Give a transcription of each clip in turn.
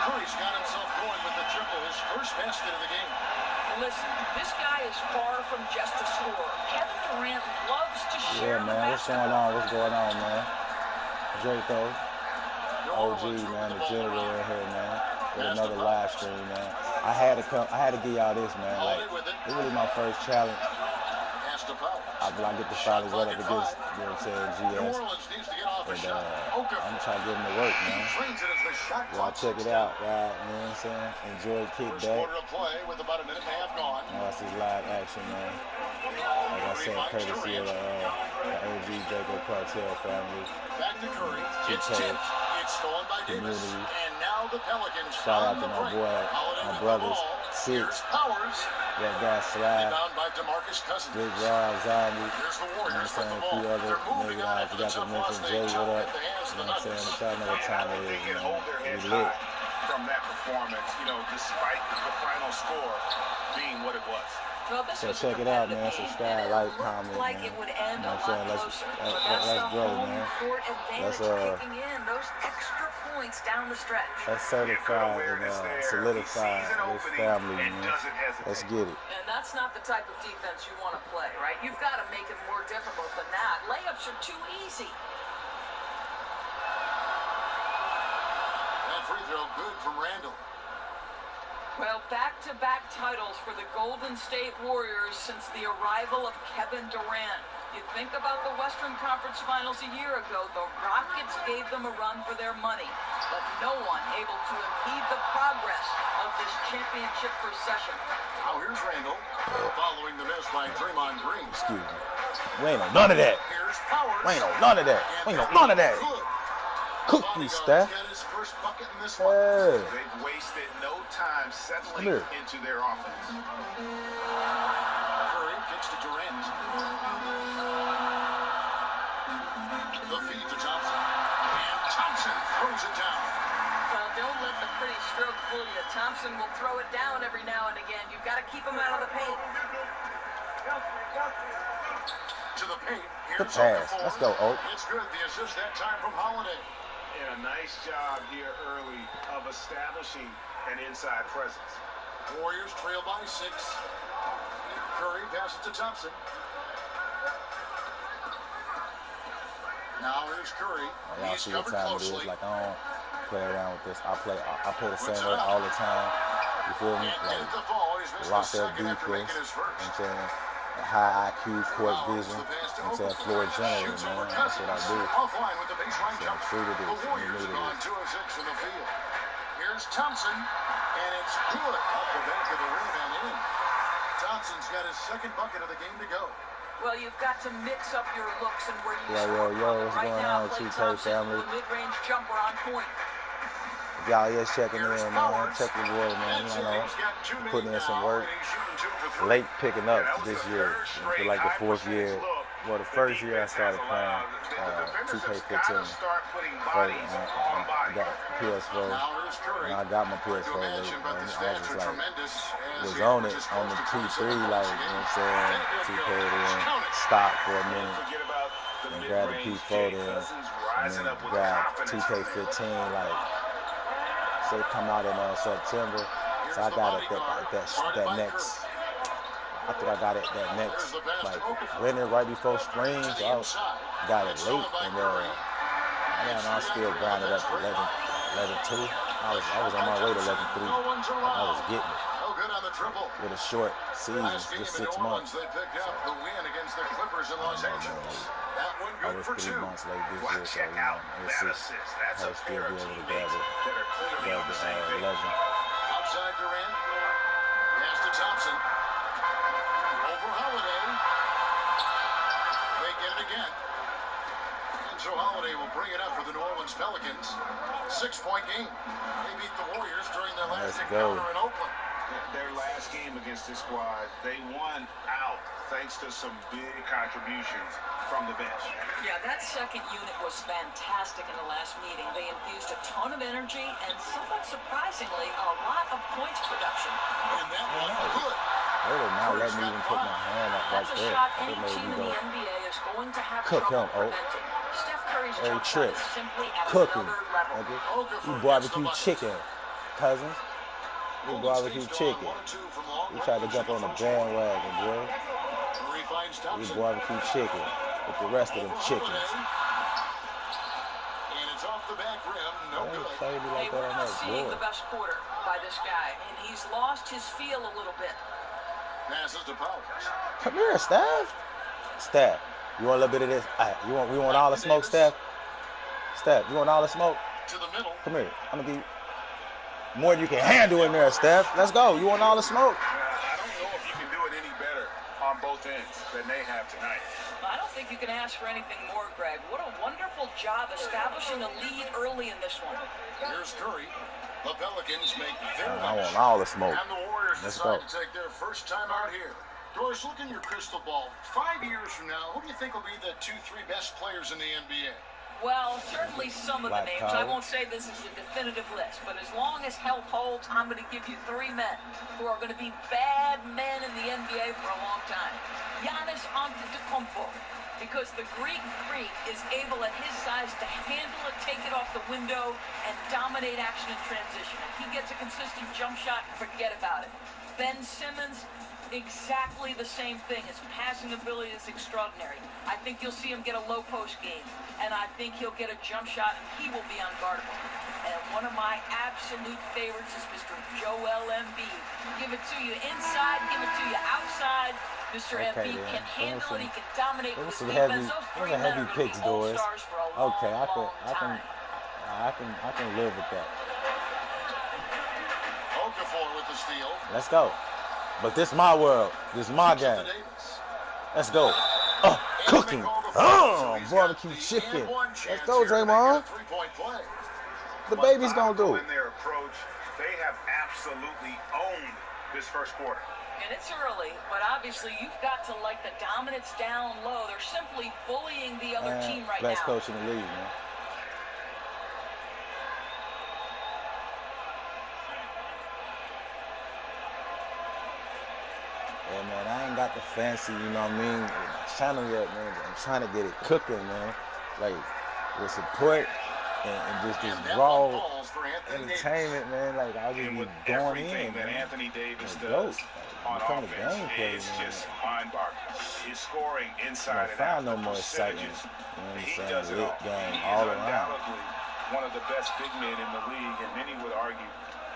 Curry's got himself going with the triple, his first basket of the game. Listen, this guy is far from just a scorer. Kevin Durant loves to share the man. basketball. What's going on, man? Draco, OG, man, the general in here, man, with another live stream, man. I had to give y'all this, man. Like, this really my first challenge. I get to finally run up against, you know what I'm saying, GS. And I'm gonna try to get him to work, man. Y'all check it out, right? You know what I'm saying? Enjoy the kickback. That's his live action, man. Like I said, courtesy of the OG Draco Cartel family. Back to Curry. It's stolen by Davis. And now the Pelicans. Shout out to my boy, my brothers, Six. That guy Slide. Big Rob, Zombie. You know what I'm saying? A few other niggas I forgot to mention. Jay, what up? You know what I'm saying? But y'all know what time it is, man. We lit. From that performance, you know, despite the final score being what it was. Well, so check it out, man. Subscribe, like, comment, man. You know what I'm saying? Let's grow, man. Let's those extra points down the stretch. Let's certify and solidify this family, man. Let's get it. And that's not the type of defense you want to play, right? You've got to make it more difficult than that. Layups are too easy. That free throw good from Randall. Well, back-to-back titles for the Golden State Warriors since the arrival of Kevin Durant. You think about the Western Conference Finals a year ago, the Rockets gave them a run for their money, but no one able to impede the progress of this championship procession. Now here's Randall, following the miss by Draymond Green. Excuse me. We ain't no none of that. Here's Powers. We ain't no none of that. We ain't no none of that. Cookie Steph. They've wasted no time settling into their offense. Curry kicks to Durant. The feed to Thompson. And Thompson throws it down. Well, don't let the pretty stroke fool you. Thompson will throw it down every now and again. You've got to keep him out of the paint. To the paint. Good pass. Let's go, Oak. It's good. The assist that time from Holiday. And a nice job here early of establishing an inside presence. Warriors trail by 6. Curry passes to Thompson. Now here's Curry. Y'all see what time it is. Like, I don't play around with this. I play the same way all the time. You feel me? Like, lock that defense. You know what I'm saying? High IQ, court vision. You know what I'm saying? Floor general, man. That's what I do. So I'm free to this. Here's Thompson, and it's good off the back of the rim and in. Thompson's got his second bucket of the game to go. Well, you've got to mix up your looks and where you Yo, what's going on with 2K family? Mid-range jumper on point. Y'all just checking in, man. Check the boy, man. You know, putting in some work. Late picking up this year. For like the 4th year. Well, the first year I started playing 2K15. I got PS4. And I got my PS4 late. I was like, was on it on the T3, like, you know what I'm saying? 2K then stopped for a minute. And grabbed the P4 then. And then grabbed 2K15, like, say come out in September, so I got it that next. I think I got it that next, like winter right before spring. So I got it late, and I still grinded up to 11-2. I was on my way to 11-3. I was getting it with a short season, just 6 months. So, I was 3 months late this year, so you know, I was still be able to grab the 11. Outside Durant, pass to Thompson, over Holiday. They get it again, and so Holiday will bring it up for the New Orleans Pelicans. 6-point game. They beat the Warriors during their last encounter in Oakland. Their last game against this squad, they won out thanks to some big contributions from the bench. Yeah, that second unit was fantastic in the last meeting. They infused a ton of energy and, somewhat surprisingly, a lot of points production. And that one good. They did not let me even put my hand up right there. That's a shot any team in the NBA is going to have Cook him, trouble preventing. Steph Curry's every jump shot trick. is simply at Cooking. another level. You barbecue chicken. Cousins. We barbecue chicken. We tried to jump on the bandwagon, boy. We barbecue chicken with the rest of them chickens. And it's off the back rim. No good. Hey, we're not seeing the best quarter by this guy, and he's lost his feel a little bit. Passes to Powers. Come here, Steph. Steph, you want a little bit of this? We want all the smoke, Steph? Steph, you want all the smoke? To the middle. Come here. I'm going to give you more than you can handle in there, Steph. Let's go. You want all the smoke? I don't know if you can do it any better on both ends than they have tonight. I don't think you can ask for anything more, Greg. What a wonderful job establishing a lead early in this one. Here's Curry. The Pelicans make their I want all the smoke. And the Warriors Let's decide go. to take their first time out here. Doris, look in your crystal ball. 5 years from now, who do you think will be the 2-3 best players in the NBA? Well, certainly some of the names. I won't say this is a definitive list, but as long as health holds, I'm going to give you 3 men who are going to be bad men in the NBA for a long time. Giannis Antetokounmpo, because the Greek freak is able at his size to handle it, take it off the window, and dominate action in transition. If he gets a consistent jump shot, forget about it. Ben Simmons, exactly the same thing. His passing ability is extraordinary. I think you'll see him get a low post game, and I think he'll get a jump shot, and he will be unguardable. And one of my absolute favorites is Mr. Joel Embiid. Give it to you inside, give it to you outside. Mr. Embiid can handle it, he can dominate with his defense. Those 3 men are going to be all-stars for a long, long time. I can live with that. Okafor with the steal. Let's go. But this is my world. This is my game. Let's go. Oh, cooking. Oh, barbecue chicken. Let's go, Draymond. The baby's gonna do it. In their approach, they have absolutely owned this first quarter. And it's early, but obviously you've got to like the dominance down low. They're simply bullying the other team right now. Best coach in the league, man. Yeah, man, I ain't got the fancy, you know what I mean, channel yet, man. I'm trying to get it cooking, man. Like, with support and just this raw entertainment, man. Like, I'll just be going in, that man. Anthony Davis does on offense is just mind-boggling. He's scoring inside and out. No more excitement. You know what I'm He saying? does it all. Game He all is around. undoubtedly one of the best big men in the league, and many would argue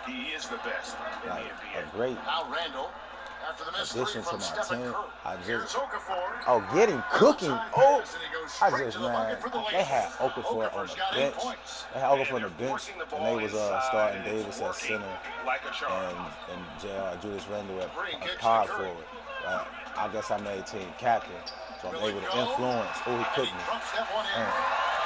he is the best in the Like, NBA. a great Now Randall. After the miss addition to my Stephen team. Curry. I Here's just, Okafor. getting cooking. Oh, I just, to the man, bucket for the they Lakers. had Okafor on Okafor's the got 8 bench. points. They had Okafor on the bench, and they was starting Davis at center Like a charm. and Julius Randle at Green kicks power to Curry. forward. I guess I made team captain, so I'm able to influence. Oh, he cooked me. Crunch that one in.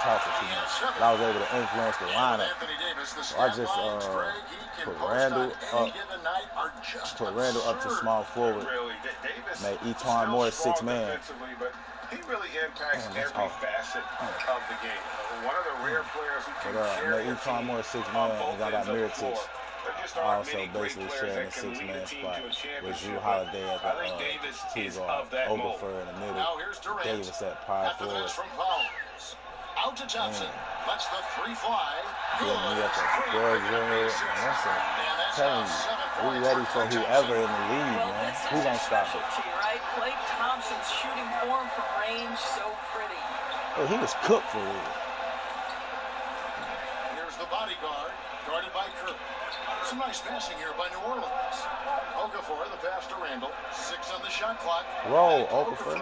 Talking too much. But I was able to influence the lineup. Anthony Davis, the So I just stat lines, Greg, he can put post Randall on any up. given night are just Put Randall up to absurd. small forward. Really, Davis Made Etuan still Moore strong 6 man. defensively, but he really impacts Man, that's every awful. facet of the game. One of the rare players who can But carry made a Etuan team Moore 6 on man, both and I got ends of the Miritich floor. There just aren't also many great basically players sharing that the can lead a 6-man team spot to a with championship. Drew Holiday at I think Davis the is 2 of guard, that mold. Okafor in the middle, Now here's Durant. Davis at power After the forward. miss from Powers. Out to Johnson. Lets the 3 fly. Getting me at the Good. score zone. Telling you, we ready for whoever in the league, Well, man. this Who is gonna his stop it? specialty, right? Klay Thompson's shooting form from range, so pretty. Oh, he was cooked for real. Here's the bodyguard, guarded by Curry. Some nice passing here by New Orleans. Okafor, the pass to Randall. 6 on the shot clock. Roll, Okafor.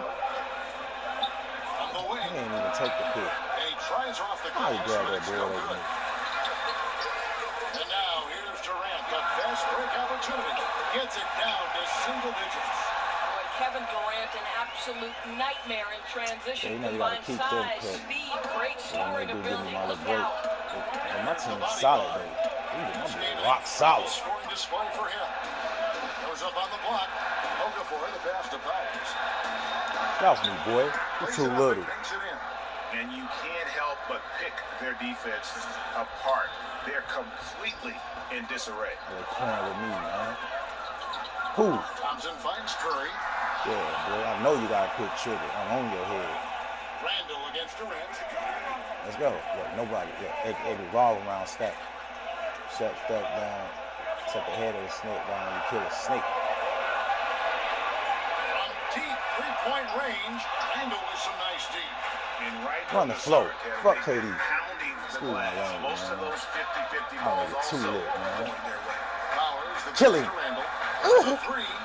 On the wing. He ain't even take the pick. And he tries off the How he glass, grabbed but that it's boy no like good. me? And now here's Durant, the fast break opportunity. Gets it down to single digits. Boy, Kevin Durant, an absolute nightmare in transition. Yeah, you know you gotta Combined keep them size, cut. speed, great When scoring they do give ability. him all the Look break. out. And my team's solid, though. My boy rock solid. Scoring display for him. Goes up on the block. Okafor, the pass to Powers. Get off me, boy. You're too little. Banks it in. And you can't help but pick their defense apart. They're completely in disarray. They're playing with me, man. Who? Thompson finds Curry. Yeah, boy. I know you gotta pick trigger. I'm on your head. Randall against Durant. Let's go. Look, nobody. Yeah, it revolve around Steph. Step down. set the head of the snake down and you kill a snake. On deep three-point range, Randall with some nice deep. Run the flow. Fuck KD. Screw my lane, most of those 50-50 balls too also lit, man. going their way. Kill him.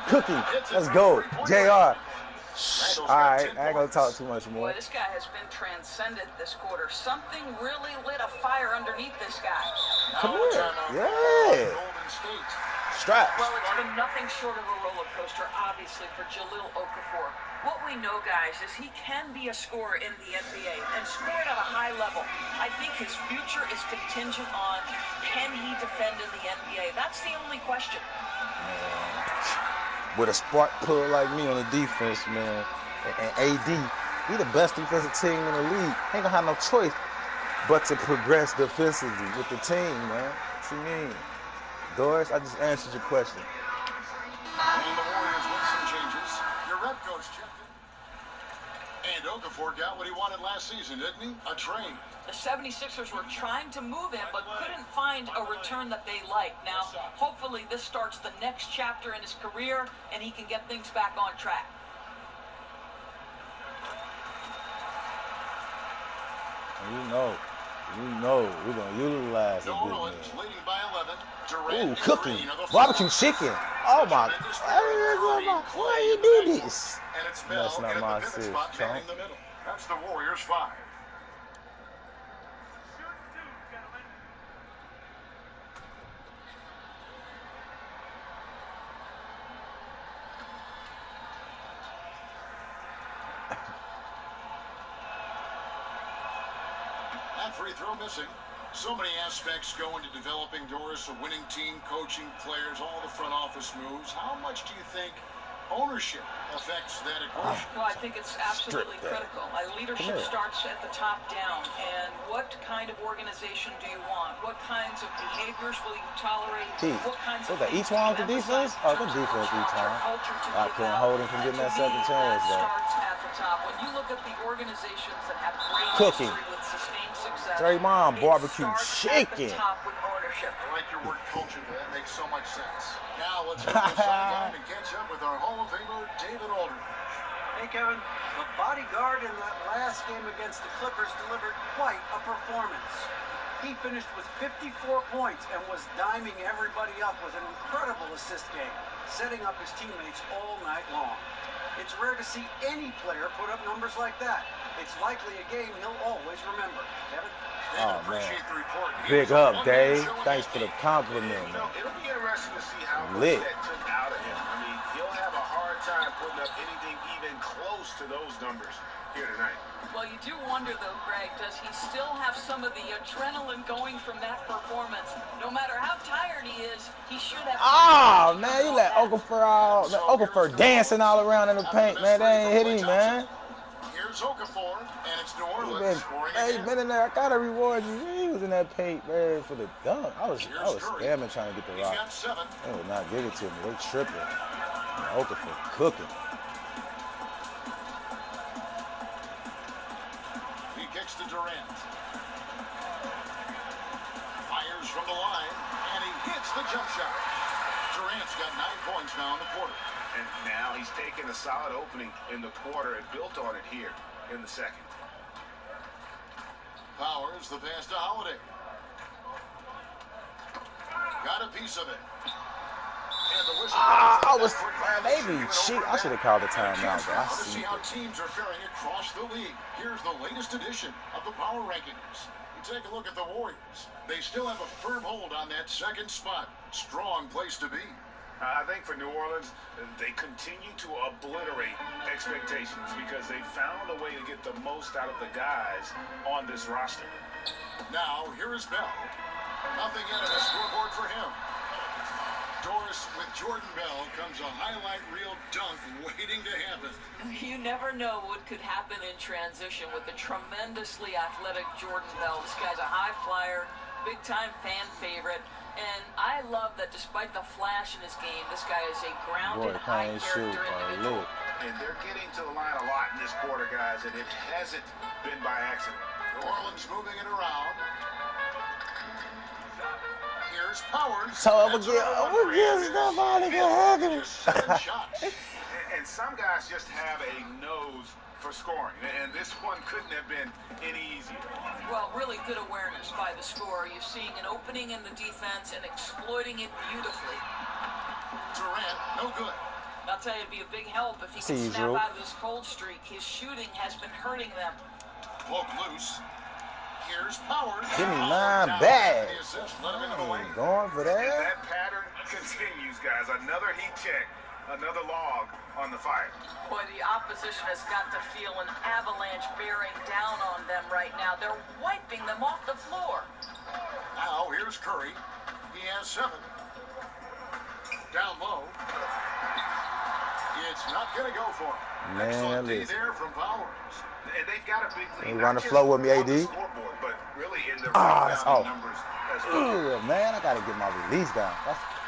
Cookie. Let's go. JR. All right, I ain't gonna talk too much more. Boy, this guy has been transcended this quarter. Something really lit a fire underneath this guy. Come here. Yeah. Straps. Well, it's been nothing short of a roller coaster, obviously, for Jahlil Okafor. What we know, guys, is he can be a scorer in the NBA and score at a high level. I think his future is contingent on can he defend in the NBA. That's the only question. With a spark plug like me on the defense, man, and AD, we the best defensive team in the league. Ain't gonna have no choice but to progress defensively with the team, man. What you mean? Doris, I just answered your question. And the Warriors with some changes. Your rep coach checked it. And Okafor got what he wanted last season, didn't he? A trade. The 76ers were trying to move him, but couldn't find a return that they liked. Now, hopefully this starts the next chapter in his career, and he can get things back on track. You know, we're going to utilize a New good Orleans man. leading by 11. Durant Ooh, cooking. Barbecue chicken. Oh, my. Why you do this? And it's That's not my sis, sis, the Trump. middle. That's the Warriors 5. That free throw missing. So many aspects go into developing Doris, a winning team, coaching players, all the front office moves. How much do you think ownership affects that equation? Well, I think it's absolutely critical. Leadership starts at the top down. And what kind of organization do you want? What kinds of behaviors will you tolerate? What kinds of each one with the defense? Oh, the defense each one. I couldn't hold him from getting that second chance, though. Starts at the top. When you look at the organizations that have great Cooking. history with sustained success, Draymond, barbecue it starts chicken. at the top with ownership. I like your word culture, but that makes so much sense. Now let's go to the sideline and catch up with our Hall of Famer, David Aldridge. Hey, Kevin, the bodyguard in that last game against the Clippers delivered quite a performance. He finished with 54 points and was diming everybody up with an incredible assist game, setting up his teammates all night long. It's rare to see any player put up numbers like that. It's likely a game he'll always remember. Kevin? Oh, man. Big up, Dave. Thanks for the compliment, man. It'll be interesting to see how much Lit. that took out of him. I mean, he'll have a hard time putting up anything even close to those numbers here tonight. Well, you do wonder, though, Greg, does he still have some of the adrenaline going from that performance? No matter how tired he is, he should have... Oh, man, you let Okafor dancing all around in the paint, man. They ain't hit him, man. Here's Okafor, and it's New Orleans scoring again. Been in there. I gotta reward you. He was in that paint, man, for the dunk. I was spamming trying to get the rock. He's got 7. They would not give it to me. They tripping. Okafor cooking. He kicks to Durant. Fires from the line, and he hits the jump shot. Durant's got 9 points now in the quarter. And now he's taken a solid opening in the quarter and built on it here in the second. Powers the pass to Holiday. Got a piece of it. And the whistle. I should have called the timeout, but I see how teams are faring across the league. Here's the latest edition of the Power Rankings. You take a look at the Warriors. They still have a firm hold on that second spot. Strong place to be. I think for New Orleans, they continue to obliterate expectations because they found a way to get the most out of the guys on this roster. Now, here is Bell. Nothing yet on the scoreboard for him. Doris, with Jordan Bell comes a highlight reel dunk waiting to happen. You never know what could happen in transition with the tremendously athletic Jordan Bell. This guy's a high flyer, big-time fan favorite. And I love that despite the flash in his game, this guy is a grounded, high-character individual. And they're getting to the line a lot in this quarter, guys, and it hasn't been by accident. New Orleans moving it around. Here's Here's Powers. So I'm gonna get somebody to hug him. Just 7 shots. And some guys just have a nose for scoring, and this one couldn't have been any easier. Well, really good awareness by the scorer. You're seeing an opening in the defense and exploiting it beautifully. Durant, no good. I'll tell you, it'd be a big help if he can snap out of this cold streak. His shooting has been hurting them. Poke loose. Here's Powers. Give me mine back. Going for that. And that pattern continues, guys. Another heat check, another log on the fire. Boy, the opposition has got to feel an avalanche bearing down on them right now. They're wiping them off the floor. Now, here's Curry. He has 7. Down low. It's not going to go for him. Man, excellent D there from Powers. And they've got a big lead. You run the flow with me, AD. But really in the that's off. numbers as well. Ugh, man, I gotta get my release down.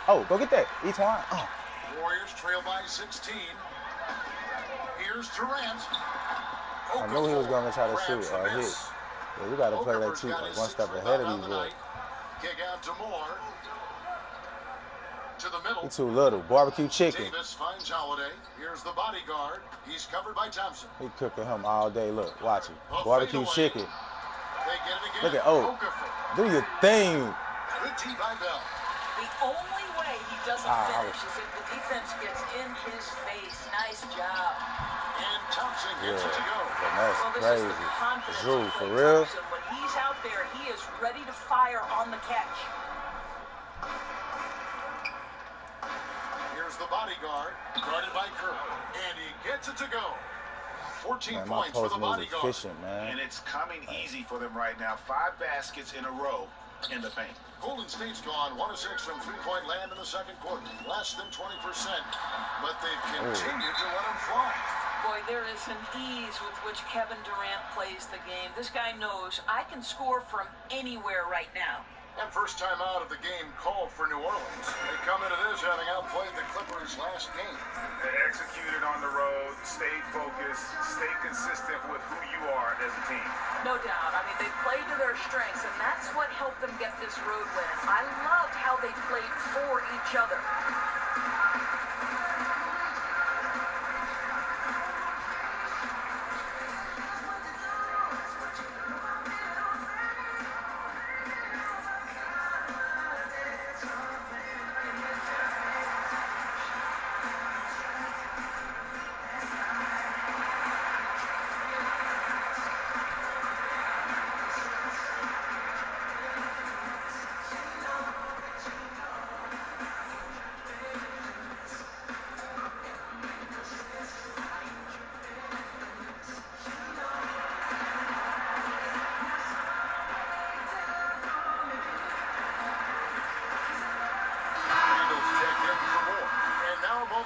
Go get that. Etwan. Oh. Warriors trail by 16. Here's Durant. I knew he was gonna try to shoot or hit. Yeah, you gotta play that too, like one step ahead of these boys. Kick out to Moore. To the middle. He's too little. Barbecue chicken. Davis finds Holiday. Here's the bodyguard. He's covered by Thompson. He cooking him all day. Look, watch him. Barbecue chicken. They get it again. Look at do your thing. Good tee by Bell. The only way he doesn't finish is if the defense gets in his face. Nice job. And Thompson gets it to go. That's crazy. Drew, for real? When he's out there, he is ready to fire on the catch. Here's the bodyguard, guarded by Curry. And he gets it to go. 14 points for the bodyguard. Efficient, man. And it's coming easy for them right now. 5 baskets in a row in the paint. Golden State's gone 1 of 6 from three-point land in the second quarter. Less than 20%. But they've continued to let them fly. Boy, there is an ease with which Kevin Durant plays the game. This guy knows I can score from anywhere right now. And first time out of the game called for New Orleans. They come into this having outplayed the Clippers last game. They executed on the road, stayed focused, stayed consistent with who you are as a team. No doubt. I mean, they played to their strengths, and that's what helped them get this road win. I loved how they played for each other.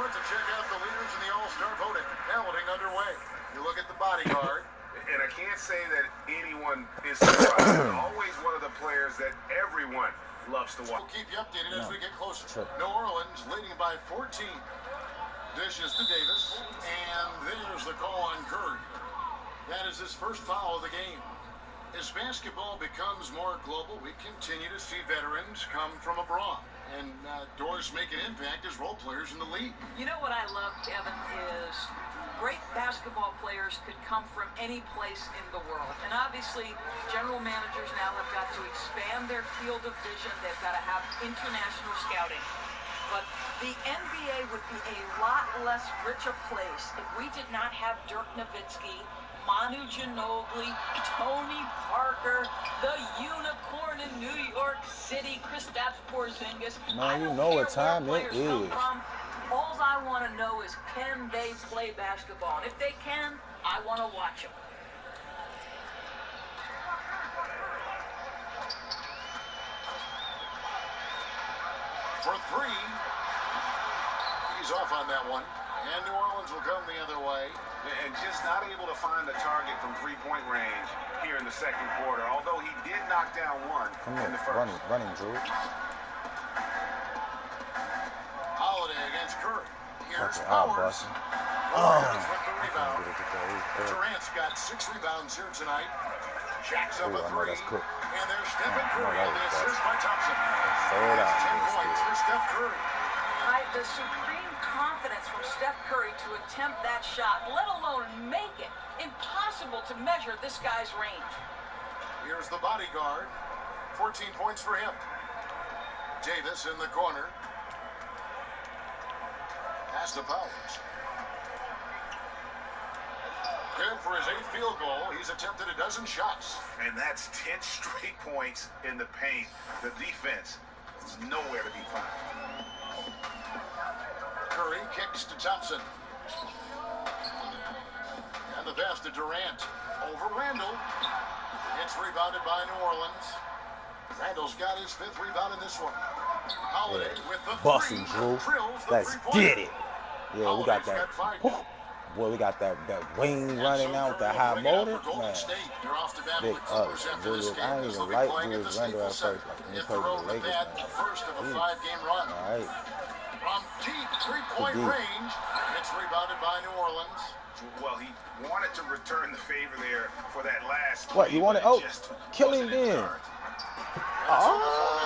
To check out the leaders in the All-Star voting. Balloting underway. You look at the bodyguard. And I can't say that anyone is surprised. Always one of the players that everyone loves to watch. We'll keep you updated as we get closer. New Orleans leading by 14. Dishes to Davis. And there's the call on Curry. That is his first foul of the game. As basketball becomes more global, we continue to see veterans come from abroad. And doors make an impact as role players in the league. You know what I love, Kevin, is great basketball players could come from any place in the world. And obviously, general managers now have got to expand their field of vision. They've got to have international scouting. But the NBA would be a lot less rich a place if we did not have Dirk Nowitzki, Manu Ginobili, Tony Parker, the unicorn in New York City, Kristaps Porzingis. Man, you know what time it is. All I want to know is, can they play basketball? And if they can, I want to watch them. For 3. He's off on that one. And New Orleans will come the other way. And just not able to find the target from three-point range here in the second quarter, although he did knock down one in the first. Running, Drew. Holiday against Curry. Here's With Powers. the rebound. Durant's got 6 rebounds here tonight. Jacks up a 3. And there's Stephen Curry on the assist by Thompson. 10 points for Steph Curry. The supreme confidence from Steph Curry to attempt that shot, let alone make it. Impossible to measure this guy's range. Here's the bodyguard. 14 points for him. Davis in the corner. Pass to Powers. Good for his 8th field goal. He's attempted a dozen shots. And that's 10 straight points in the paint. The defense is nowhere to be found. Curry kicks to Thompson. And the pass to Durant. Over Randall. It's rebounded by New Orleans. Randall's got his 5th rebound in this one. Holiday with the busting, Drew. Let's get it. Yeah, we got that. Boy, we got that wing running out with that high motor. Man, big up. Julius, I ain't even like Julius Randle at first. Like, when he played with the Lakers, man. First of a 5-game run. All right. From deep 3-point range, it's rebounded by New Orleans. Well, he wanted to return the favor there for that last. What, you wanted? Oh, kill him then. Oh,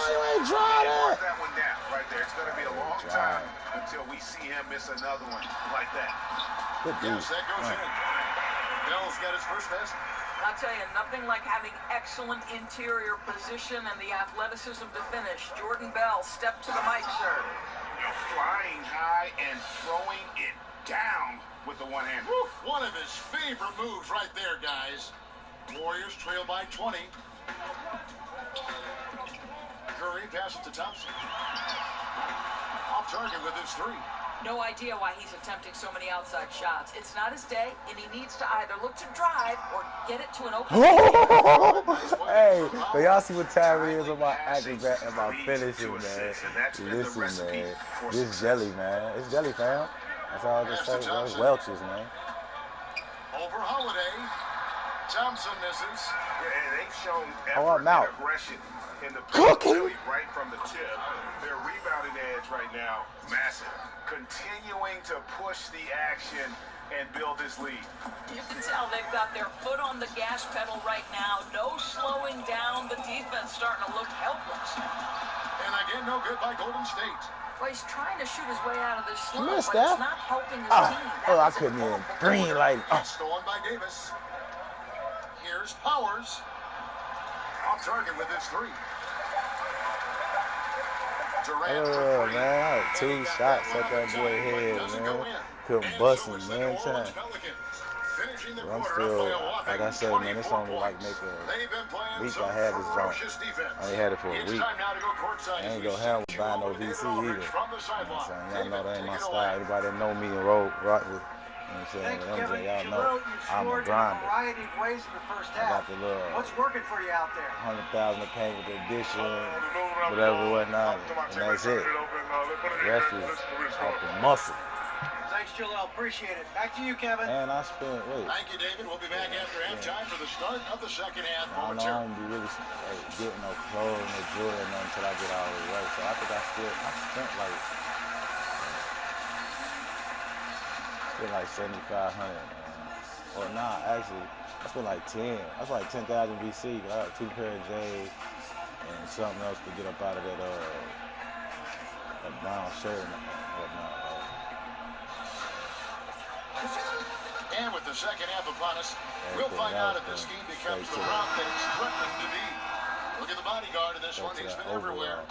you ain't dry that. Mark that one down right there. It's going to be a long time until we see him miss another one like that. Good dude. Yes, that goes in. Bell's got his first basket. I'll tell you, nothing like having excellent interior position and the athleticism to finish. Jordan Bell, step to the mic, sir. Flying high and throwing it down with the one hand. One of his favorite moves right there, guys. Warriors trail by 20. Curry passes to Thompson. Off target with his 3. No idea why he's attempting so many outside shots. It's not his day, and he needs to either look to drive or get it to an open. Hey, so y'all see what time it is about acting back and about finishing, man. Listen, man. This jelly, man. It's jelly, fam. That's all I just say. Those Welch's, man. Over Holiday. Thompson misses. Yeah, they've shown effort and aggression in the cooking right from the tip. Their rebounding edge right now, massive. Continuing to push the action and build this lead. You can tell they've got their foot on the gas pedal right now. No slowing down. The defense starting to look helpless. And again, no good by Golden State. Well, he's trying to shoot his way out of this slump, but missed it's that. not helping his team. I couldn't even green light. Stolen by Davis. Here's Powers. Off target with his 3. Durant man, I had 2 shots at that boy head, man. Couldn't bust him, man. I'm still, like I said, man, it's only like maybe a week I had this joint. I ain't had it for a week. I ain't gonna have with buying no VC either. You know what I'm saying? Y'all know that ain't my style. Everybody that know me and rock with, you know what I'm saying? MJ, y'all know I'm a grinder. I got the little what's working for you out there? 100,000 that came with the addition, whatever, whatnot, and that's it. The rest is off the muscle. Thanks, Jaleel. Appreciate it. Back to you, Kevin. And I spent, Thank you, David. We'll be back after halftime for the start of the second half. I know I don't be really getting no clothes, no jewelry, or nothing until I get all the way. So I think I spent like 7,500, man. Or nah, actually, I spent like 10. I spent like 10,000 VC. I got 2 pair of J's and something else to get up out of that brown shirt and whatnot. And with the second half upon us, we'll find out if this game becomes the route that it's threatening to be. Look at the bodyguard in this one. He's been everywhere.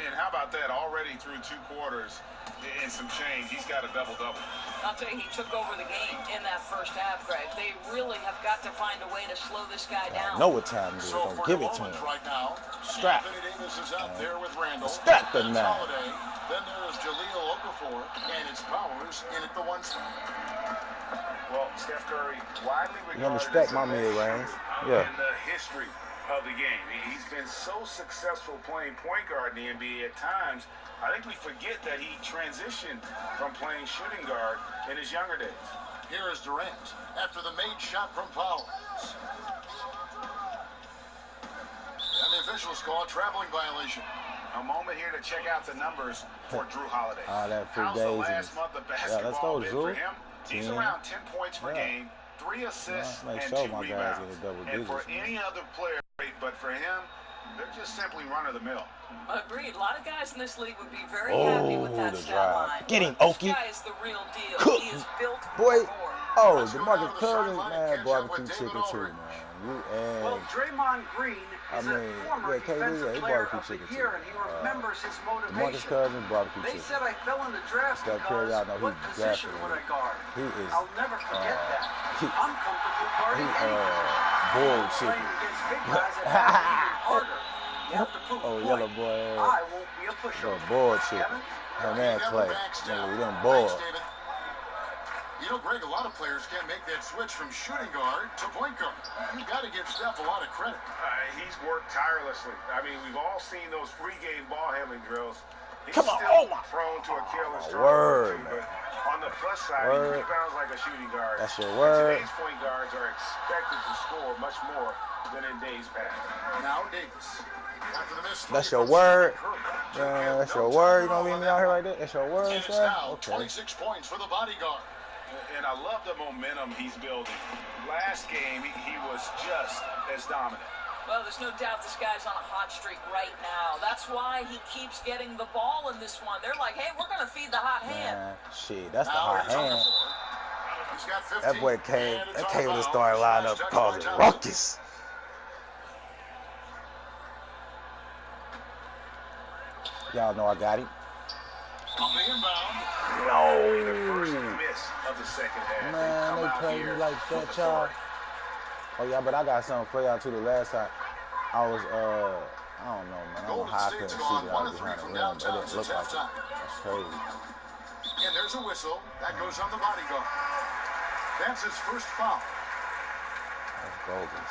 And how about that? Already through 2 quarters and some change, he's got a double-double. I'll tell you, he took over the game in that first half, Greg. They really have got to find a way to slow this guy down. I know what time it is. So don't give it to him. Right now, Strap. Anthony Davis is out there with Randall. Strap the man. Then there is Jaleel Okafor, and it's Powers in at the 1 spot. Well, Steph Curry, widely regarded you don't respect my mid-range. Yeah. In the history of the game. He's been so successful playing point guard in the NBA at times. I think we forget that he transitioned from playing shooting guard in his younger days. Here is Durant after the made shot from Powers. And the officials call a traveling violation. A moment here to check out the numbers for Drew Holiday. That 3 How's days. the last month of basketball been for him? He's around 10 points per game, 3 assists, and 2 rebounds. And for any other player, but for him, They're just simply run-of-the-mill. Agreed. A lot of guys in this league would be very happy with that the stat drive. line. Get him, This Okie. guy is the real deal. Cook. He is built Boy. for more. Oh, DeMarcus Cousins, man, barbecue chicken too, man. Well, Draymond Green is a former defensive player of the year, and he remembers his motivation. DeMarcus Cousins, barbecue chicken. They said I fell in the draft because what position would I guard? I'll never forget that. I'm comfortable guarding anything. Boiled chicken. Playing against big guys that have it even harder. You have to prove a point. Yellow boy. I won't be a pushover. Boiled chicken. Oh, man, Clay. We done boiled. You know, Greg, a lot of players can't make that switch from shooting guard to point guard. You got to give Steph a lot of credit. He's worked tirelessly. I mean, we've all seen those pregame ball handling drills. He's Come on, still prone to a careless turnover, but on the plus side, he rebounds like a shooting guard. That's your word. Today's point guards are expected to score much more than in days past. Now Davis. After the miss, that's your word. That's your word. You gonna leave me out here like that? That's your word, and it's now 26 points for the bodyguard. And I love the momentum he's building. Last game, he was just as dominant. Well, there's no doubt this guy's on a hot streak right now. That's why he keeps getting the ball in this one. They're like, hey, we're going to feed the hot hand. Shit, that's the hot hand. He's got 15, that boy came with the starting lineup causing ruckus. Y'all know I got him. No. Miss of the second half. Man, they played me like that, y'all. Oh yeah, but I got something for y'all too. The last time I was, I don't know, man. I don't know how I couldn't see that I was behind the rim. It didn't look like it. That's crazy. And there's a whistle that goes on the bodyguard. That's his first foul. That's golden.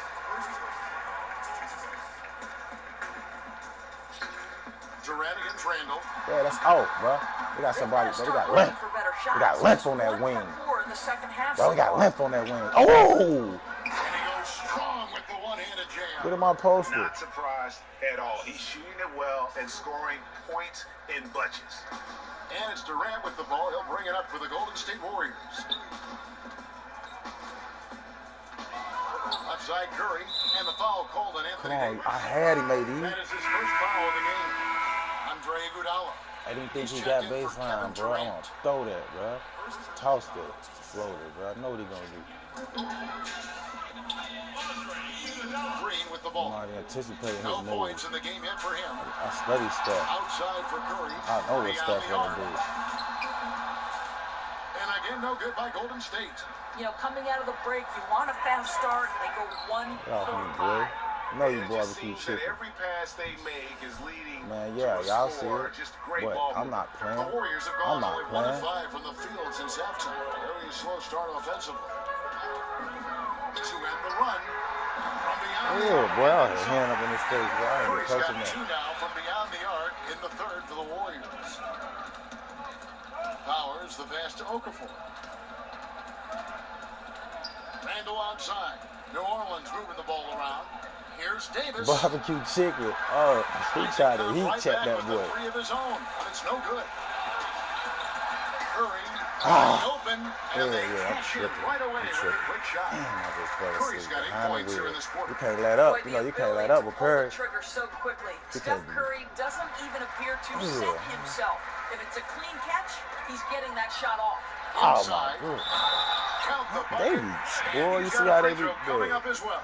Durant against Randall. Yeah, that's bro. We got somebody, bro. We got length. We got length on that wing. Bro, we got length on that wing. Oh! And he goes strong with the one-handed jam. Get him on poster. Not surprised at all. He's shooting it well and scoring points in bunches. And it's Durant with the ball. He'll bring it up for the Golden State Warriors. Outside Curry, and the foul called on Anthony Davis. I had him, maybe. That is his first foul of the game. Andre Iguodala. I didn't think he got baseline, bro. I'm gonna throw that, bro. Toss that floater, bro. I know what he gonna do. Green with the ball. I'm already anticipating his No move. points in the game yet for him. I study stuff. Outside for Curry. I know what stuff gonna do. And again, no good by Golden State. You know, coming out of the break, you want a fast start, and they go 1-4-5. No, you barbecue chicken. Every pass they make is leading. Man, yeah, y'all see it. Just great But ball I'm not playing. The Warriors have I'm gone not only playing. 1-5 from the field since halftime. Very slow start offensively. To end the run from beyond the arc. Boy, I had a hand up in his face, bro. I ain't Curry's got touching that. two now from beyond the arc in the third for the Warriors. Powers the pass to Okafor. Randall outside. New Orleans moving the ball around. Here's Davis. Barbecue chicken. Oh, he tried to heat check that boy. Three of his own, but it's no good. Curry open, and they catch it right away with a quick shot. Curry's got 8 points here in this quarter. You can't let up. You know, you can't let up with Curry. Trigger so quickly. Steph Curry doesn't even appear to set himself. If it's a clean catch, he's getting that shot off. Oh my God. They be, boy, you see how they be doing.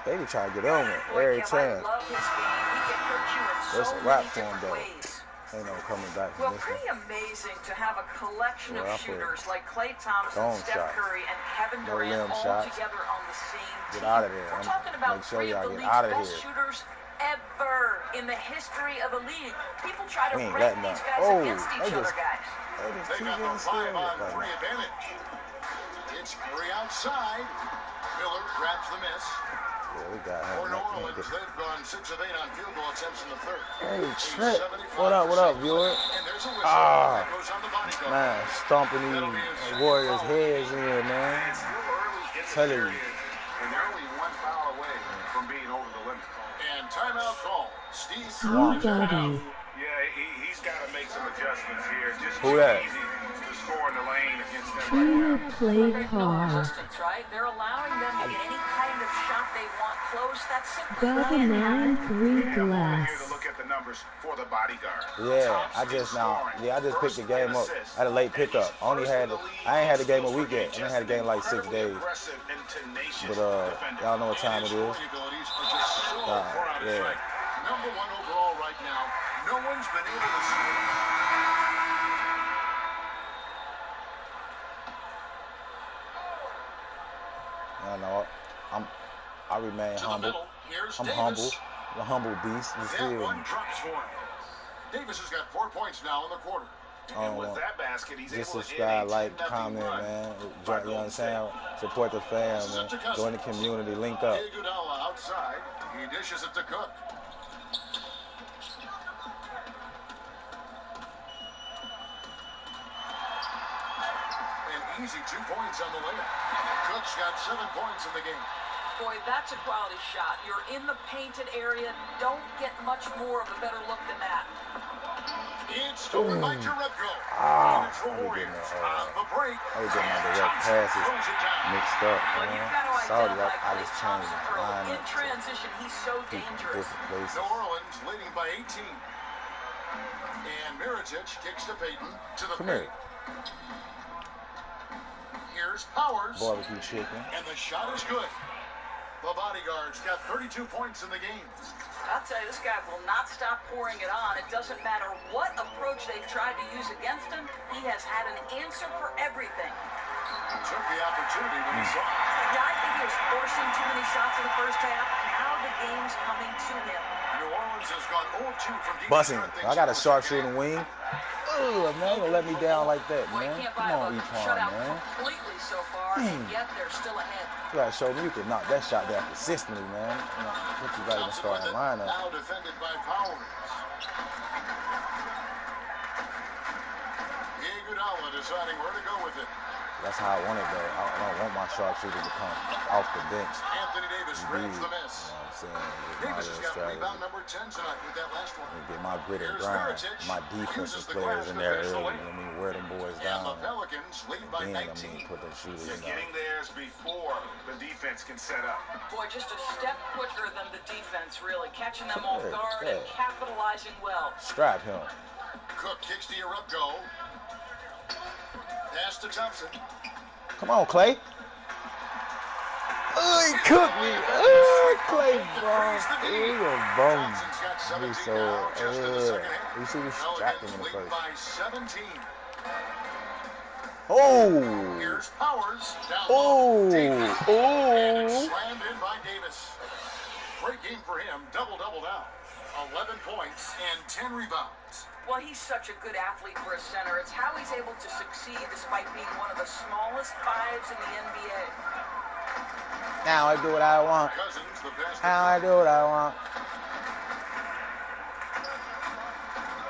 They be trying to get on it every time. That's a wrap for him, though. Ain't no coming back from well, this pretty one. amazing to have a collection of shooters like Klay Thompson, Steph Curry, and Kevin No Durant all shots. together on the same team. Get out of there. We're talking about Make sure three of y'all the get out of league's best here. shooters ever in the history of the league. People try to We ain't rank letting these that. guys against each other, guys. They got the 5-on-3 advantage. It's Curry outside. Miller grabs the miss. Yeah, we got For him. New Orleans, they've gone 6 of 8 on field goal attempts in the third. Hey, Trent. What up, viewer? And there's a whistle that goes on the bodyguard. Man, stomping these Warriors' heads in, man. Telling you. And they're only 1 foul away from being over the limit. And timeout call. Steve Kerr is out. Yeah, he's got to make some adjustments here. Just Who that? easy to score in the lane against them right now. Play resistance, right? They're allowing them to get any kind of shot they want close. That's simply Got a 9-3 glass. Here to look at the numbers for the bodyguard. Yeah, I just picked the game up. I had a late pickup. I ain't had the game a week yet. I only had the game like 6 days. But y'all know what time it is. Yeah. Number 1 overall right now. No one's been able to score. I know. I remain humble. I'm humble. I'm a humble beast. You feel me? Davis has got 4 points now in the quarter. And with that basket, he's just able to subscribe, like, comment, man. You know what I'm saying? Support the fam, man. Join the community. Link up. Iguodala outside. He dishes it to Cook. An easy 2 points on the layup. Cook's got 7 points in the game. Boy, that's a quality shot. You're in the painted area. Don't get much more of a better look than that. It's stolen by Draco. I was On the break. getting my direct passes mixed up, Well, man. you've got to Sorry, identify I Klay just changed Thompson the early. line In transition, he's so dangerous. different places. New Orleans leading by 18. And Mirotic kicks to Payton to the paint. Here's Powers. Barbecue chicken. And the shot is good. The bodyguard's got 32 points in the game. I'll tell you, this guy will not stop pouring it on. It doesn't matter what approach they've tried to use against him. He has had an answer for everything. Took the opportunity when he saw it. Yeah, I think he was forcing too many shots in the first half. Now the game's coming to him. New Orleans has gone 0-2 from deep. Busing. I got a sharpshooting wing. Ugh, man, don't let me down like that, Boy, man. you can't Come buy on, a Etron, shutout man. completely so far, and yet they're still ahead. You gotta show me you can knock that shot down consistently, man. You know, put you right in the starting lineup. Now defended by Powers. Iguodala deciding where to go with it. That's how I want it, though. I don't want my sharpshooter to come off the bench. Anthony Davis grabs the miss. You know what I'm saying? Davis has got rebound number 10 tonight with that last one. Get my grit and grind. My defensive players in there early. You know what I mean? Wear them boys And down. the Pelicans lead by Then 19. put them shooters They're in getting there. theirs before the defense can set up. Boy, just a step quicker than the defense, really. Catching them off Good, guard and good. capitalizing well. Strap him. Cook kicks to Urupko. Pass to Thompson. Come on, Clay. Oh, he cooked me. Oh, Clay bum. He a bum. Thompson's got 17 He's so, now, just in the second half. you see, we strapped him in the Pelicans lead first. by 17. Oh. Here's Powers down Oh. Davis. And Oh. it's slammed in by Davis. Great game for him. Double-double now. 11 points and 10 rebounds. Well, he's such a good athlete for a center. It's how he's able to succeed despite being one of the smallest fives in the NBA. Now I do what I want. Cousins, the pass to Now I Cook. do what I want.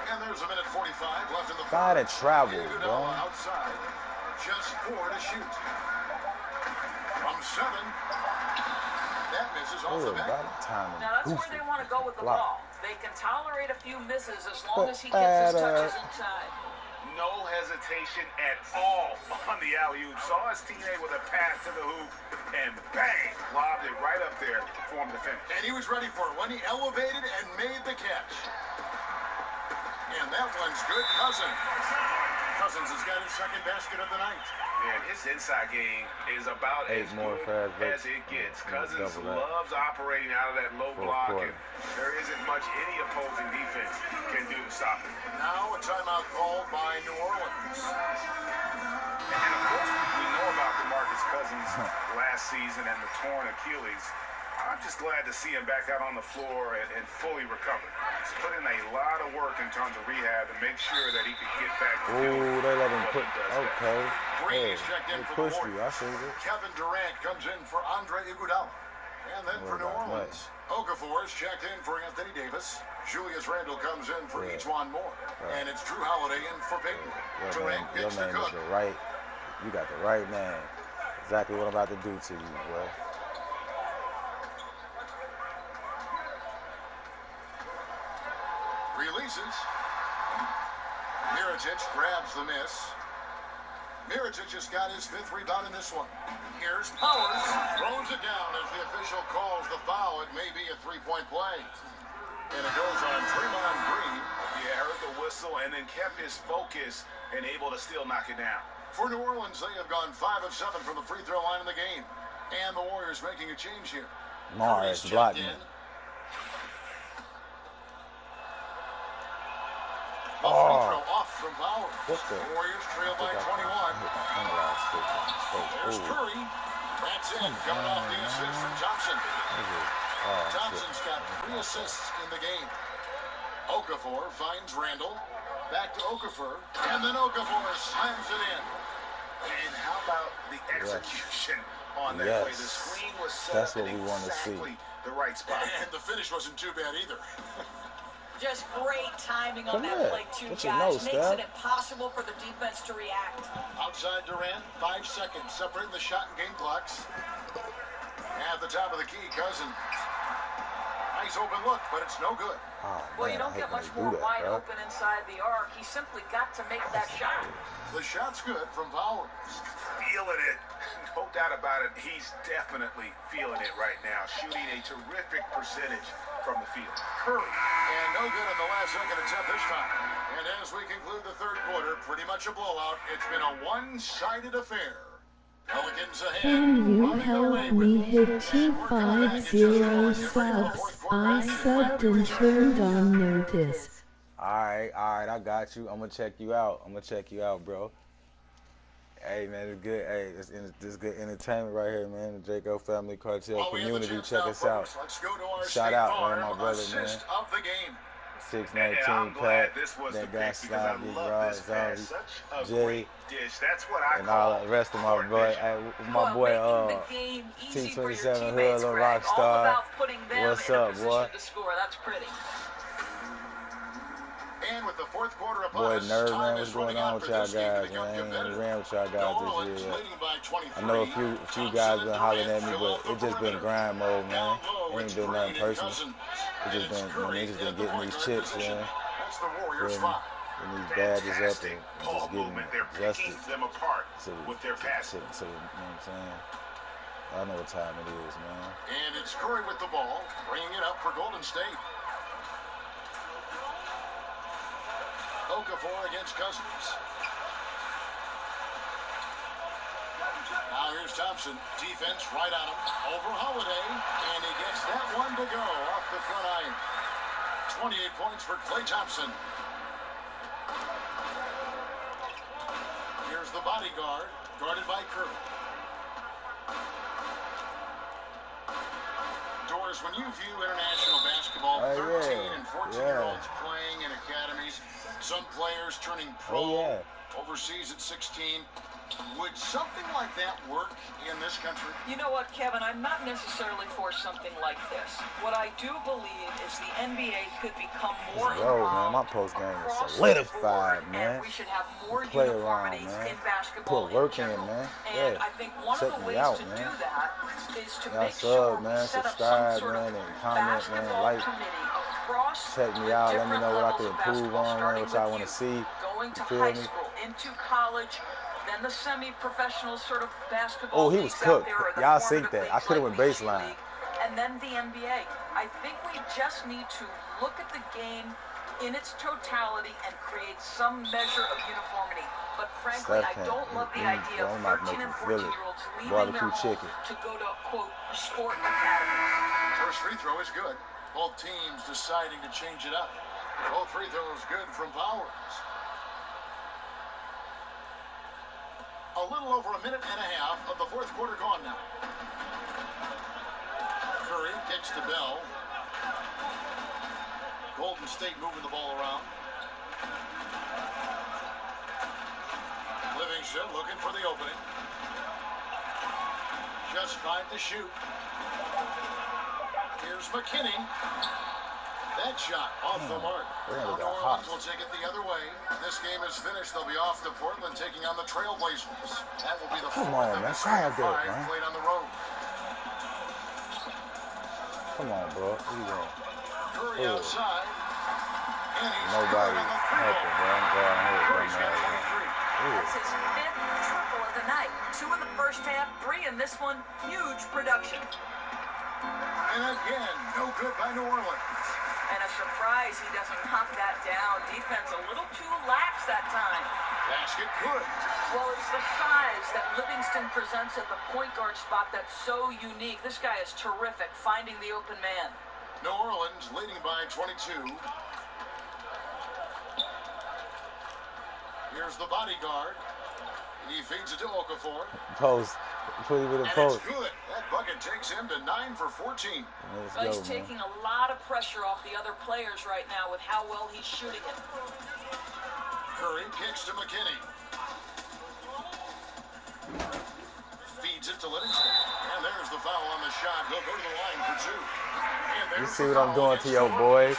And there's a minute 45 left in the Gotta fourth. travel, Iguodala bro. outside. Just 4 to shoot. From 7. That misses off the Oh, back. about time. Now, that's where they want to go with the Block. ball. They can tolerate a few misses as long as he gets his touches inside. No hesitation at all on the alley-oop. Saw his teammate with a pass to the hoop, and bang, lobbed it right up there for him to finish. And he was ready for it when he elevated and made the catch. And that one's good. Cousins has got his second basket of the night. And his inside game is about 8 as more good fast breaks. as it gets. Yeah, Cousins double that. loves operating out of that low Fourth block, quarter. and there isn't much any opposing defense can do to stop it. Now a timeout called by New Orleans. And of course, we know about DeMarcus Cousins last season and the torn Achilles. I'm just glad to see him back out on the floor and fully recovered. He's put in a lot of work in terms of rehab to make sure that he could get back to doing Oh, they let him what put. he does best. Okay. Hey, Brady's checked in they for the pushed you. I Warriors. see it. Kevin Durant comes in for Andre Iguodala. And then for New What about Orleans, Okafor's checked in for Anthony Davis. Julius Randle comes in for Yeah. Ejuan Moore. Right. And it's Drew Holiday in for Payton. Durant Your kicks to name is Cook. the right. You got the right name. Exactly what I'm about to do to you, boy. Releases. Mirotic grabs the miss. Mirotic just got his 5th rebound in this one. Here's Powers. Throws it down as the official calls the foul. It may be a 3-point play. And it goes on Draymond Green. Yeah, heard the whistle and then kept his focus and able to still knock it down. For New Orleans, they have gone 5 of 7 from the free throw line in the game. And the Warriors making a change here. Mars blocking. A free throw off from Powers. What's the Warriors trail by 21. There's Curry. That's it. Coming off the assist from Thompson. Thompson's got 3 assists in the game. Okafor finds Randall. Back to Okafor. And then Okafor slams it in. And how about the execution on that play? The screen was set up in exactly the right spot. And the finish wasn't too bad either. Just great timing on that play, too, guys. Makes it impossible for the defense to react. Outside Durant, 5 seconds separating the shot and game clocks. At the top of the key, Cousins. Nice open look, but it's no good. Oh, well, you don't get much more wide open inside the arc. He simply got to make that shot. The shot's good from Powers. Feeling it. No doubt about it. He's definitely feeling it right now. Shooting a terrific percentage from the field. Curry. And no good on the last second attempt this time. And as we conclude the 3rd quarter, pretty much a blowout. It's been a one-sided affair. Pelicans ahead. Can you help me hit 250 subs? I subbed and turned on notice. Alright, I got you. I'm gonna check you out, bro. Hey, man, it's good. Hey, it's good entertainment right here, man. The Draco family, Cartel community. Check us out. Shout out, man, my brother, man. 619 Pat, that guy Slide, Big Rod, Zombie, Jay, and all the rest of my boy, T27 Hood, little Rockstar. What's up, boy? That's pretty. And with the 4th quarter upon boy, us, Nerd, man, what's going on with y'all guys, man? I ain't ran with y'all guys this year. I know a few guys been hollering at me, but it just been grind mode, man. It ain't been nothing personal. It just been, niggas been getting these chips, man. Getting these badges up and just getting adjusted to, you know what I'm saying? I know what time it is, man. And it's Curry with the ball, bringing it up for Golden State. Okafor against Cousins. Now here's Thompson. Defense right on him. Over Holiday. And he gets that one to go off the front iron. 28 points for Klay Thompson. Here's the bodyguard. Guarded by Curry. Doris, when you view international basketball, 13 and 14-year-olds playing in academies, some players turning pro overseas at 16, would something like that work in this country? You know what, Kevin? I'm not necessarily for something like this. What I do believe is the NBA could become more involved. Man, my post game is solidified, man. And we should have more play uniformity around, man. in basketball. Put work in, man. And I think one of the ways to do that is to make sure we set up some sort of basketball committee across check me out. Let me know what I can improve on, man, what y'all want to see. Going to high school, into college, then the semi-professional sort of basketball. Oh, he was cooked. Y'all seen that. I could have went baseline. And then the NBA. I think we just need to look at the game in its totality and create some measure of uniformity. But frankly, I don't love the idea of 13 and 14-year-olds leaving their home to go to, quote, sport academy. First free throw is good. Both teams deciding to change it up. Both free throws good from Powers. A little over a minute and a half of the 4th quarter gone now. Curry kicks to Bell. Golden State moving the ball around. Livingston looking for the opening. Just 5 to shoot. Here's McKinney. That shot off the mark. New Orleans will take it the other way. This game is finished. They'll be off to Portland taking on the Trailblazers. That will be the 4th of the 5 played on the road. Come on, bro. What you doing? Curry outside. Nobody helping, bro. I'm going here. That's his 5th night. 2 in the first half, 3 in this one. Huge production. And again, no good by New Orleans. And a surprise, he doesn't knock that down. Defense a little too lax that time. Basket good. Well, it's the size that Livingston presents at the point guard spot that's so unique. This guy is terrific, finding the open man. New Orleans leading by 22. Here's the bodyguard. He feeds it to Okafor. Post. Put him with a And post. it's good. That bucket takes him to 9 for 14. Let's Well, go, he's man. taking a lot of pressure off the other players right now with how well he's shooting it. Curry kicks to McKinney. Feeds it to Livingston. And there's the foul on the shot. He'll go to the line for 2. And You there's see the what I'm foul doing to against your New boys?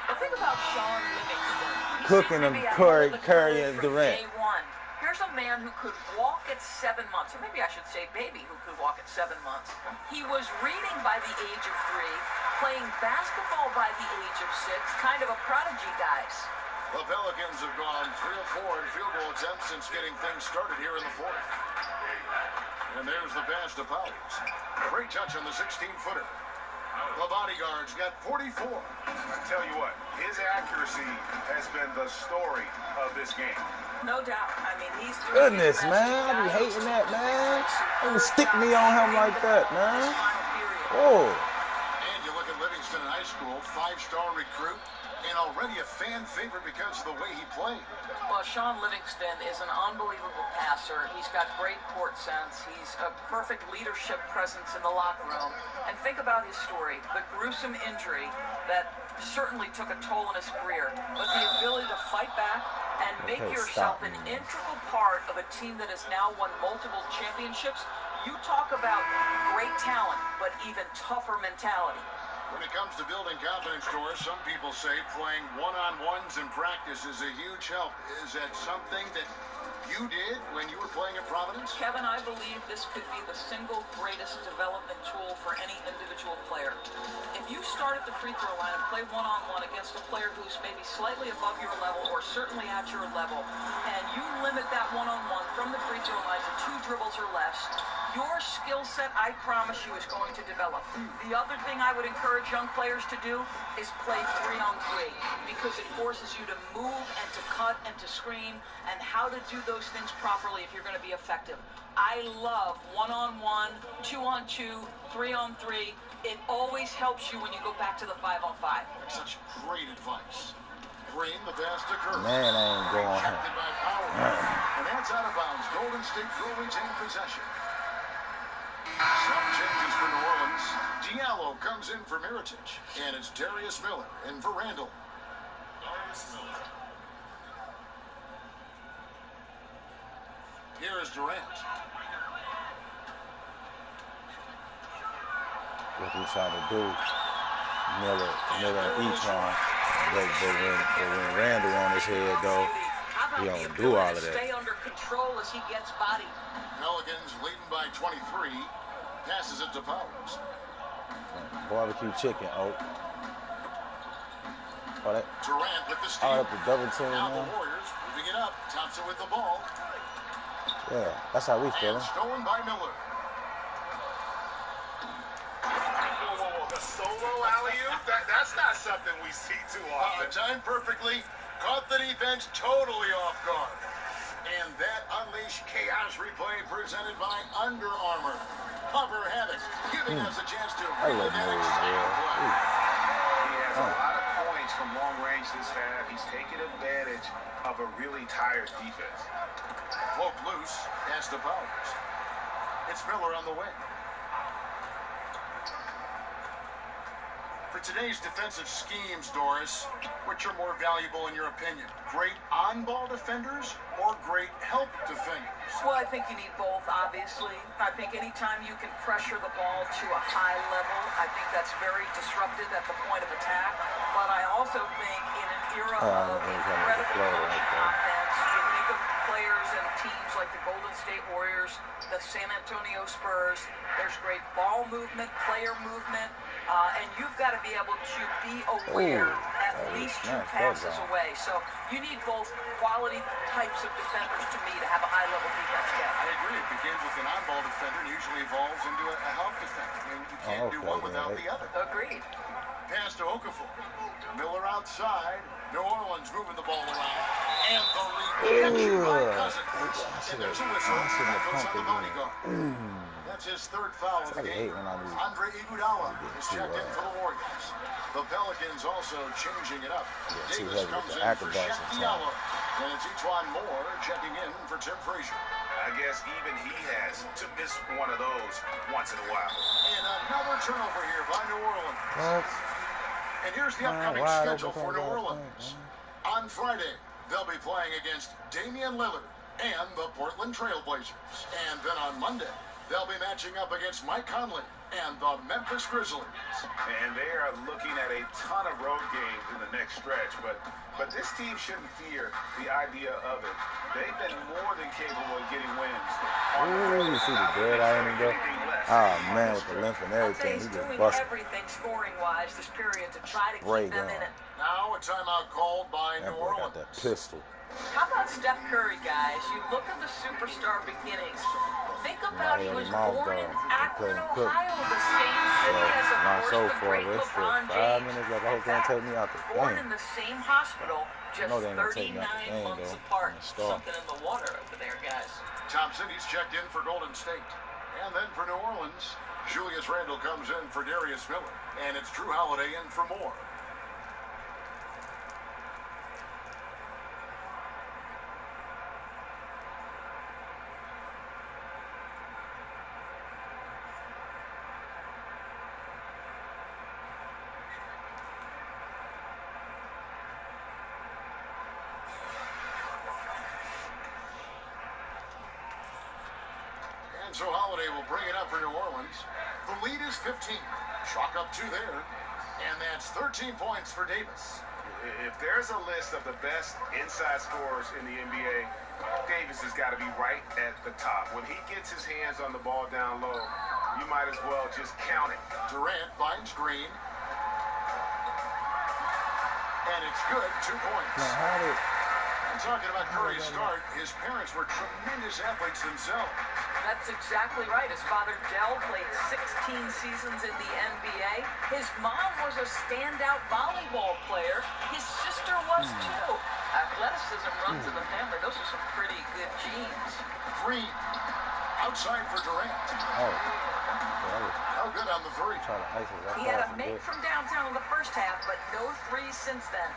The thing about Sean Livingston, he Cooking seems to them be ahead Curry- of the Curry curve and from Durant. day one. Here's a man who could walk at 7 months, or maybe I should say baby who could walk at 7 months. He was reading by the age of 3, playing basketball by the age of 6, kind of a prodigy, guys. The Pelicans have gone 3 of 4 in field goal attempts since getting things started here in the 4th. And there's the pass to Powers. Great touch on the 16-footer. The bodyguard's got 44. I tell you what, his accuracy has been the story of this game. No doubt. I mean, he's doing Goodness, his best. man. I be He's got hating that, man. superb Don't stick me shots on him in like the that, ball man. in this final period. Oh. And you look at Livingston in high school, 5-star recruit, and already a fan favorite because of the way he played. Well, Sean Livingston is an unbelievable passer. He's got great court sense. He's a perfect leadership presence in the locker room. And think about his story, the gruesome injury that certainly took a toll on his career, but the ability to fight back and make Okay, yourself stop, an man. integral part of a team that has now won multiple championships. You talk about great talent, but even tougher mentality. When it comes to building confidence, Doris, some people say playing one-on-ones in practice is a huge help. Is that something that you did when you were playing at Providence? Kevin, I believe this could be the single greatest development tool for any individual player. If you start at the free throw line and play one-on-one against a player who's maybe slightly above your level or certainly at your level, and you limit that one-on-one from the free throw line to 2 dribbles or less, your skill set, I promise you, is going to develop. The other thing I would encourage young players to do is play 3-on-3 because it forces you to move and to cut and to screen and how to do those things properly if you're going to be effective. I love 1-on-1, 2-on-2, 3-on-3. It always helps you when you go back to the 5-on-5. Such great advice. Green, the pass to Curry. Man, I ain't going. Rejected by Powers. And that's out of bounds. Golden State will retain possession. Some changes for New Orleans. Diallo comes in for Mirotic. And it's Darius Miller in for Randall. Here is Durant. What we try to do, Miller each one. But when Randall on his head, though, he don't do all of that. Stay under control as he gets bodied. Pelicans leading by 23. Passes it to Powers. Barbecue chicken, oh. Oh, that, Durant with the steal. oh, that's the double team, Now the man. Warriors moving it up. Tops it with the ball. Yeah, that's how we feeling. And stolen by Miller. Whoa. The solo alley-oop? That's not something we see too often. Timed perfectly. Caught the defense totally off guard. And that unleashed chaos replay presented by Under Armour. Cover Havoc, giving us a chance to I love that Miller, exciting bro. play. He has a lot of points from long range this half. He's taking advantage of a really tired defense. Float loose, pass to Powers. It's Miller on the way. For today's defensive schemes, Doris, which are more valuable in your opinion? Great on-ball defenders or great help defenders? Well, I think you need both, obviously. I think anytime you can pressure the ball to a high level, I think that's very disruptive at the point of attack. But I also think in an era of incredible offense, you think of players and teams like the Golden State Warriors, the San Antonio Spurs, there's great ball movement, player movement. And you've got to be able to be aware at least 2 passes away. So you need both quality types of defenders to me to have a high-level defense game. I agree. It begins with an on-ball defender and usually evolves into a help defender. I mean, you can't do one without the other. Agreed. Pass to Okafor. Miller outside. New Orleans moving the ball around. And the rejection by Cousins. And there's a whistle. That goes on the bodyguard. That's his 3rd foul of the game. Andre Iguodala is checked in for the Warriors. The Pelicans also changing it up. Davis comes in for Shaq Diallo. And it's Etuan Moore checking in for Tim Frazier. I guess even he has to miss one of those once in a while. And another turnover here by New Orleans. What? And here's the upcoming schedule for New Orleans. On Friday, they'll be playing against Damian Lillard and the Portland Trail Blazers. And then on Monday, they'll be matching up against Mike Conley and the Memphis Grizzlies. And they are looking at a ton of road games in the next stretch, but this team shouldn't fear the idea of it. They've been more than capable of getting wins. You see the good out of him, bro? Oh, man, with the length and everything. He just busted. Everything scoring-wise this period to try to keep them in it. Now a timeout called by New Orleans. Got that pistol. How about Steph Curry, guys? You look at the superstar beginnings. Think about he was born in Akron, Ohio, the same city as, of course, the great LeBron James. Born in the same hospital, just 39 months apart. Something in the water over there, guys. Thompson, he's checked in for Golden State. And then for New Orleans, Julius Randle comes in for Darius Miller. And it's Drew Holiday in for Moore. So Holiday will bring it up for New Orleans. The lead is 15. Chalk up 2 there. And that's 13 points for Davis. If there's a list of the best inside scorers in the NBA, Davis has got to be right at the top. When he gets his hands on the ball down low, you might as well just count it. Durant finds Green. And it's good. 2 points. I'm talking about Curry's start. His parents were tremendous athletes themselves. That's exactly right. His father, Dell, played 16 seasons in the NBA. His mom was a standout volleyball player. His sister was, too. Athleticism runs in the family. Those are some pretty good genes. Green, outside for Durant. How good on the 3. He had a make from downtown in the first half, but no 3s since then.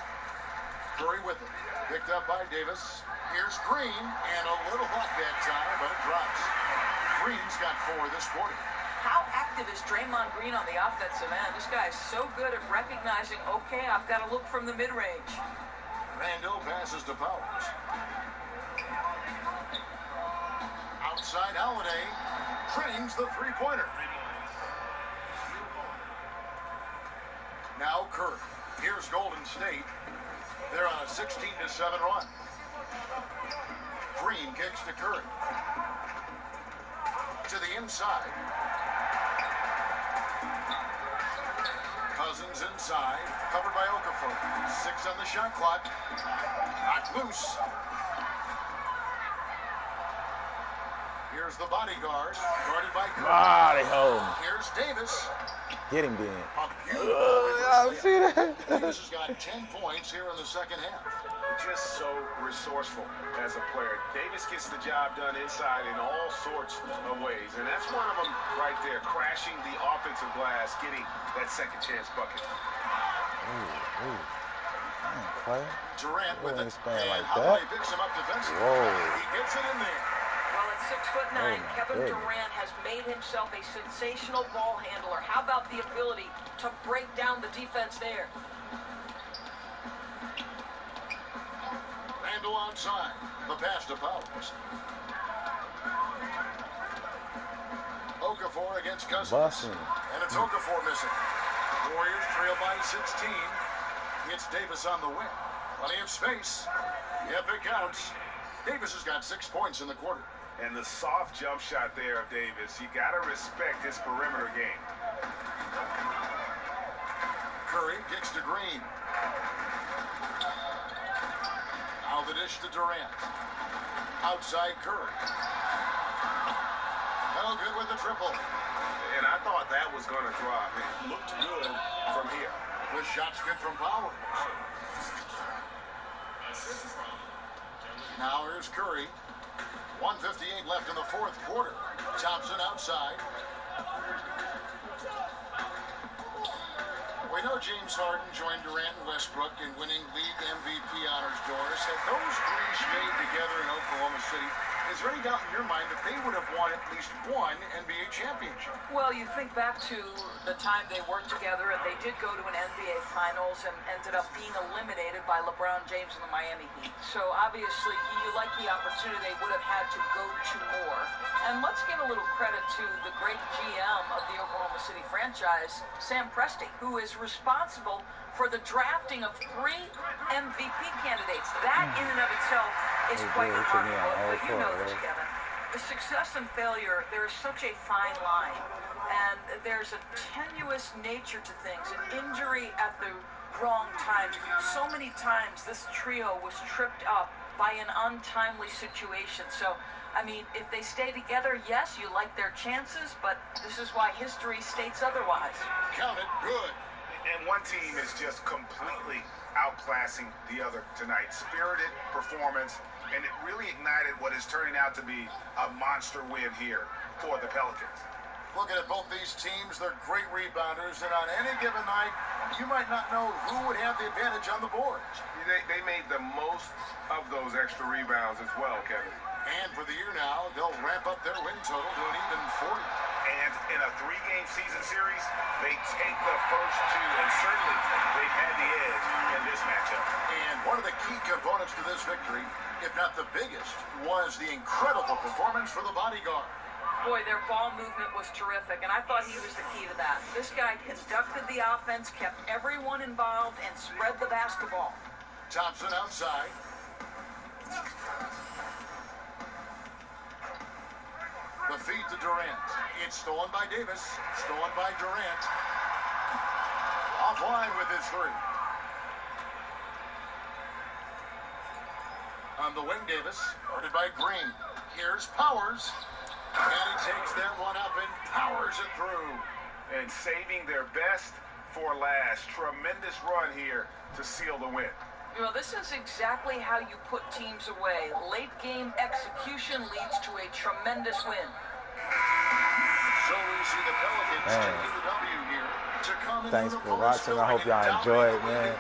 Curry with it. Picked up by Davis. Here's Green, and a little luck that time, but it drops. Green's got 4 this quarter. How active is Draymond Green on the offensive end? This guy is so good at recognizing, okay, I've got to look from the mid-range. Randle passes to Powers. Outside Holiday. Trains the 3-pointer. Now Curry. Here's Golden State. They're on a 16-7 run. Green kicks to Curry. To the inside. Cousins inside. Covered by Okafor. 6 on the shot clock. Knocked loose. Here's the bodyguard. Guarded by Curry. Here's Davis. Get him, Ben. See that? Davis has got 10 points here in the second half. Just so resourceful as a player. Davis gets the job done inside in all sorts of ways. And that's one of them right there, crashing the offensive glass, getting that second chance bucket. Durant with it. And like Holiday picks him up defensively. He gets it in there. Well, at 6'9", Kevin Durant has made himself a sensational ball handler. How about the ability to break down the defense there? Randle onside. The pass to Powers. Okafor against Cousins. And it's Okafor missing. Warriors trail by 16. It's Davis on the wing. Plenty of space. Yep, it counts. Davis has got 6 points in the quarter. And the soft jump shot there of Davis, you got to respect his perimeter game. Curry kicks to Green. Now the dish to Durant. Outside Curry. No good with the triple. And I thought that was going to drop. It looked good from here. The shot's good from Power. Now here's Curry. 1:58 left in the fourth quarter. Thompson outside. We know James Harden joined Durant and Westbrook in winning league MVP honors, Doris. Had those three stayed together in Oklahoma City, is there any doubt in your mind that they would have won at least one NBA championship? Well, you think back to the time they worked together, and they did go to an NBA Finals and ended up being eliminated by LeBron James and the Miami Heat. So obviously, you like the opportunity they would have had to go to more. And let's give a little credit to the great GM of the Oklahoma City franchise, Sam Presti, who is responsible for the drafting of 3 MVP candidates. That in and of itself is quite remarkable. But you know this, Kevin. The success and failure, there is such a fine line. And there's a tenuous nature to things. An injury at the wrong times. So many times this trio was tripped up by an untimely situation. So, I mean, if they stay together, yes, you like their chances, but this is why history states otherwise. Count it, good. And one team is just completely outclassing the other tonight. Spirited performance, and it really ignited what is turning out to be a monster win here for the Pelicans. Looking at both these teams, they're great rebounders, and on any given night, you might not know who would have the advantage on the board. They made the most of those extra rebounds as well, Kevin. And for the year now, they'll ramp up their win total to an even 40. And in a 3-game season series, they take the first 2, and certainly they've had the edge in this matchup. And one of the key components to this victory, if not the biggest, was the incredible performance for the bodyguard. Boy, their ball movement was terrific, and I thought he was the key to that. This guy conducted the offense, kept everyone involved, and spread the basketball. Thompson outside. The feed to Durant. It's stolen by Davis. Stolen by Durant. Offline with his 3. On the wing, Davis. Guarded by Green. Here's Powers. And he takes that one up and powers it through. And saving their best for last. Tremendous run here to seal the win. You know, this is exactly how you put teams away. Late game execution leads to a tremendous win. So we see the Pelicans taking the W here to come in. Thanks for watching. I hope y'all enjoyed, man.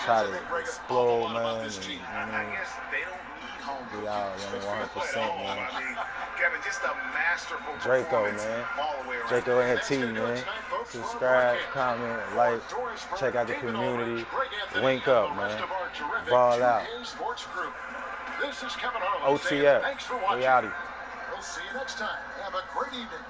Try to explode, man. I guess they don't need home be out 100%, man. Kevin, just a masterful Draco, man. Draco and his team, man. Subscribe, comment, like, check out the community. Link up, man. Ball out. This is Kevin Harlan. OTF. Thanks for watching. We outie. We'll see you next time. Have a great evening.